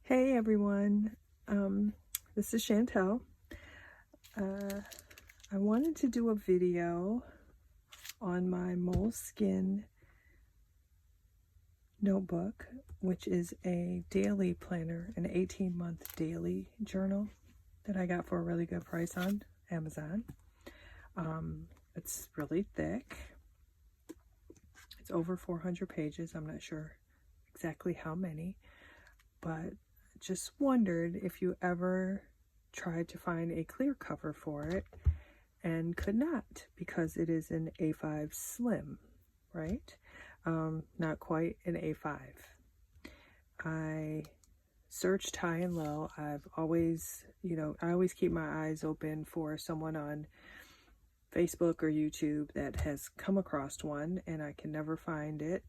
Hey everyone, this is Chantel. I wanted to do a video on my Moleskine notebook, which is a daily planner, an 18-month daily journal that I got for a really good price on Amazon. It's really thick. It's over 400 pages. I'm not sure exactly how many, but just wondered if you ever tried to find a clear cover for it and could not, because it is an A5 slim, right? Not quite an A5. I searched high and low. I've always, I always keep my eyes open for someone on Facebook or YouTube that has come across one, and I can never find it.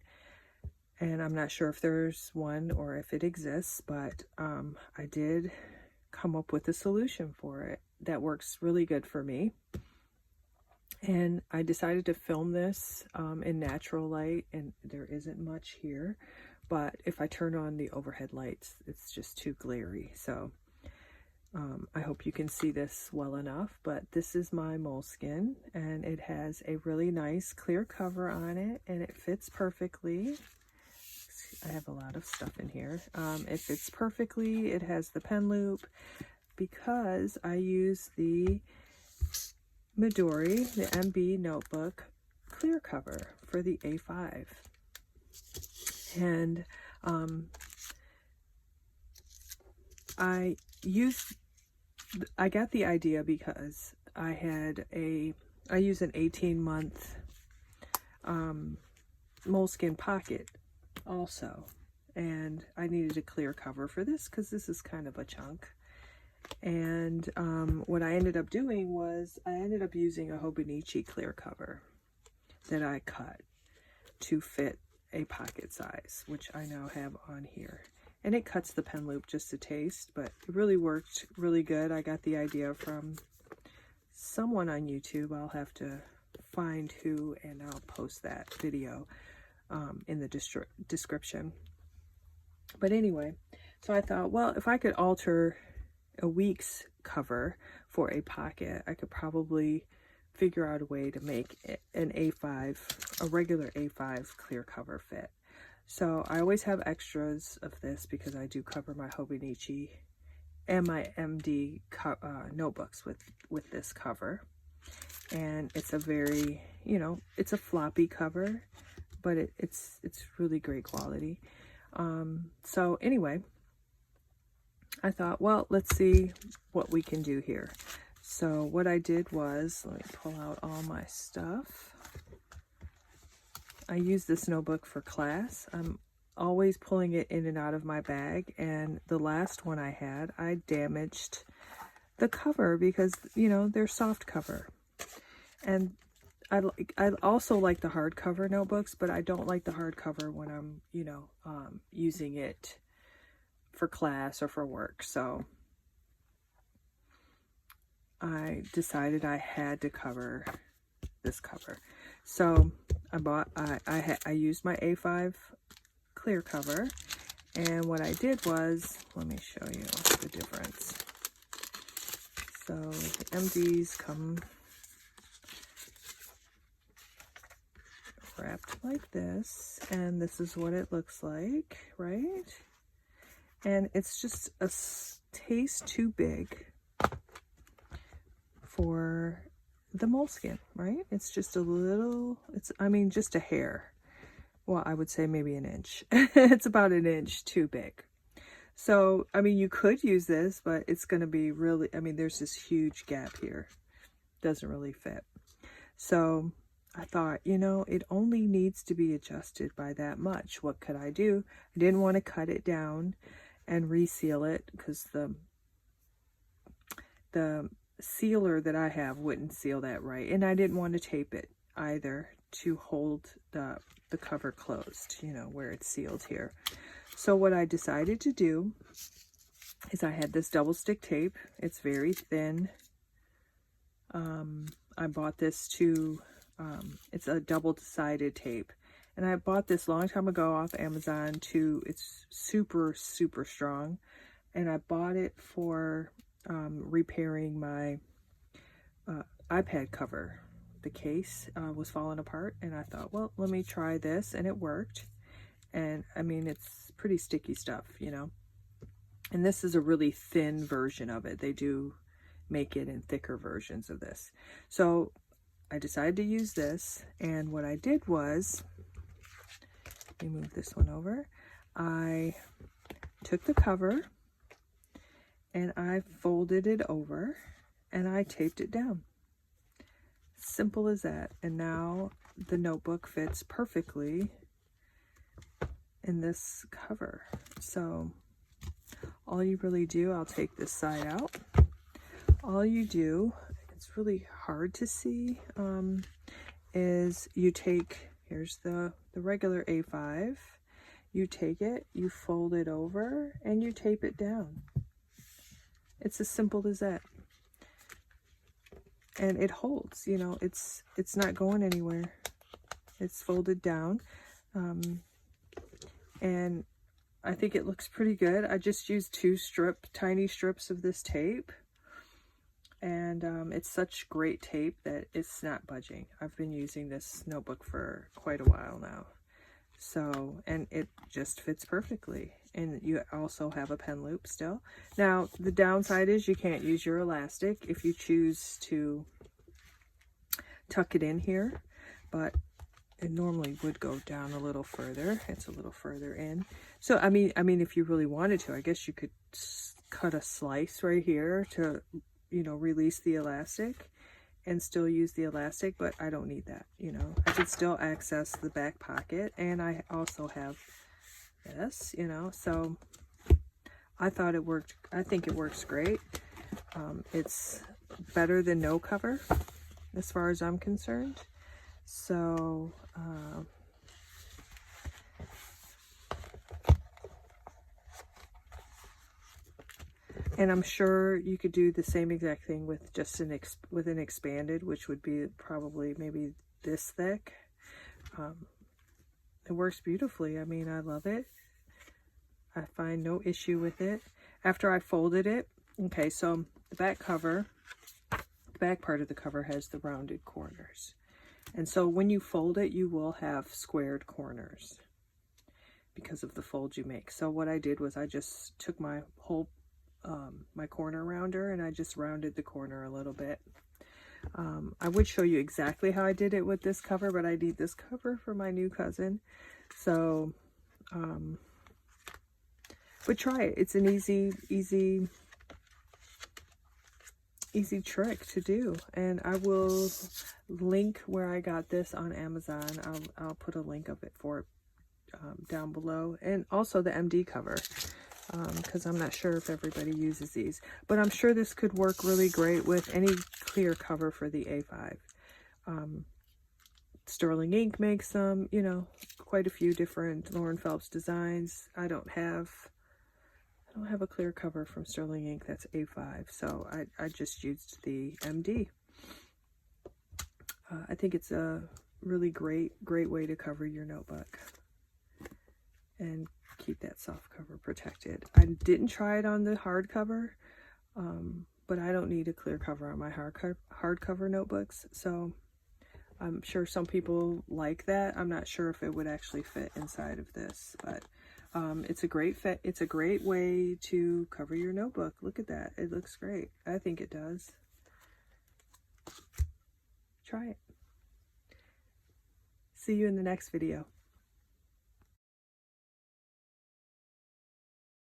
And I'm not sure if there's one or if it exists, but I did come up with a solution for it that works really good for me. And I decided to film this in natural light, and there isn't much here, but if I turn on the overhead lights, it's just too glary. So I hope you can see this well enough, but this is my Moleskine, and it has a really nice clear cover on it, and it fits perfectly. I have a lot of stuff in here. It fits perfectly. It has the pen loop because I use the Midori, the MB notebook clear cover for the A5. And I got the idea because I use an 18-month Moleskine pocket also, and I needed a clear cover for this because this is kind of a chunk. And what I ended up doing was I ended up using a Hobonichi clear cover that I cut to fit a pocket size, which I now have on here. And it cuts the pen loop just a taste, but it really worked really good. I got the idea from someone on YouTube. I'll have to find who, and I'll post that video in the description. But anyway, so I thought, well, if I could alter a week's cover for a pocket, I could probably figure out a way to make an A5, a regular A5 clear cover fit. So I always have extras of this because I do cover my Hobonichi and my MD notebooks with this cover. And it's a very, it's a floppy cover, but it's really great quality. So anyway, I thought, well, let's see what we can do here. So what I did was, let me pull out all my stuff. I use this notebook for class. I'm always pulling it in and out of my bag, and the last one I had, I damaged the cover because, they're soft cover. And I also like the hardcover notebooks, but I don't like the hardcover when I'm, using it for class or for work. So I decided I had to cover this cover. So I used my A5 clear cover, and what I did was, let me show you the difference. So the MDs come wrapped like this, and this is what it looks like, right? And it's just a taste too big for the Moleskine, right? It's just a little, just a hair. Well, I would say maybe an inch. It's about an inch too big. So, you could use this, but it's going to be really, there's this huge gap here. Doesn't really fit. So I thought, it only needs to be adjusted by that much. What could I do? I didn't want to cut it down and reseal it because the sealer that I have wouldn't seal that right. And I didn't want to tape it either to hold the cover closed, where it's sealed here. So what I decided to do is I had this double stick tape. It's very thin. I bought this it's a double-sided tape. And I bought this a long time ago off Amazon too. It's super, super strong. and I bought it for repairing my iPad cover. The case was falling apart, and I thought, well, let me try this, and it worked. And I mean, it's pretty sticky stuff, you know. And this is a really thin version of it. They do make it in thicker versions of this. So I decided to use this, and what I did was, let me move this one over. I took the cover and I folded it over and I taped it down. Simple as that. And now the notebook fits perfectly in this cover. So all you really do, I'll take this side out. All you do, it's really hard to see, is you take, here's the regular A5, you take it, you fold it over, and you tape it down. It's as simple as that. And it holds, you know, it's not going anywhere. It's folded down. And I think it looks pretty good. I just used two tiny strips of this tape. And it's such great tape that it's not budging. I've been using this notebook for quite a while now. So, and it just fits perfectly. And you also have a pen loop still. Now, the downside is you can't use your elastic if you choose to tuck it in here, but it normally would go down a little further. It's a little further in. So, I mean, if you really wanted to, I guess you could cut a slice right here to, you know, release the elastic and still use the elastic, but I don't need that, you know. I could still access the back pocket, and I also have this, you know, so I thought it worked. I think it works great. It's better than no cover as far as I'm concerned. So and I'm sure you could do the same exact thing with just an expanded, which would be probably maybe this thick. It works beautifully. I mean, I love it. I find no issue with it. After I folded it, okay, so the back cover, the back part of the cover has the rounded corners. And so when you fold it, you will have squared corners because of the fold you make. So what I did was I just took my whole my corner rounder and I just rounded the corner a little bit. I would show you exactly how I did it with this cover, but I need this cover for my new cousin. So, but try it. It's an easy trick to do. And I will link where I got this on Amazon. I'll put a link of it for it down below, and also the MD cover. Because I'm not sure if everybody uses these, but I'm sure this could work really great with any clear cover for the A5. Sterling Ink makes them, you know, quite a few different Lauren Phelps designs. I don't have a clear cover from Sterling Ink that's A5, so I just used the MD. I think it's a really great way to cover your notebook and keep that soft cover protected. I didn't try it on the hardcover, but I don't need a clear cover on my hardcover notebooks, so I'm sure some people like that. I'm not sure if it would actually fit inside of this, but it's a great fit. It's a great way to cover your notebook. Look at that. It looks great. I think it does. Try it. See you in the next video.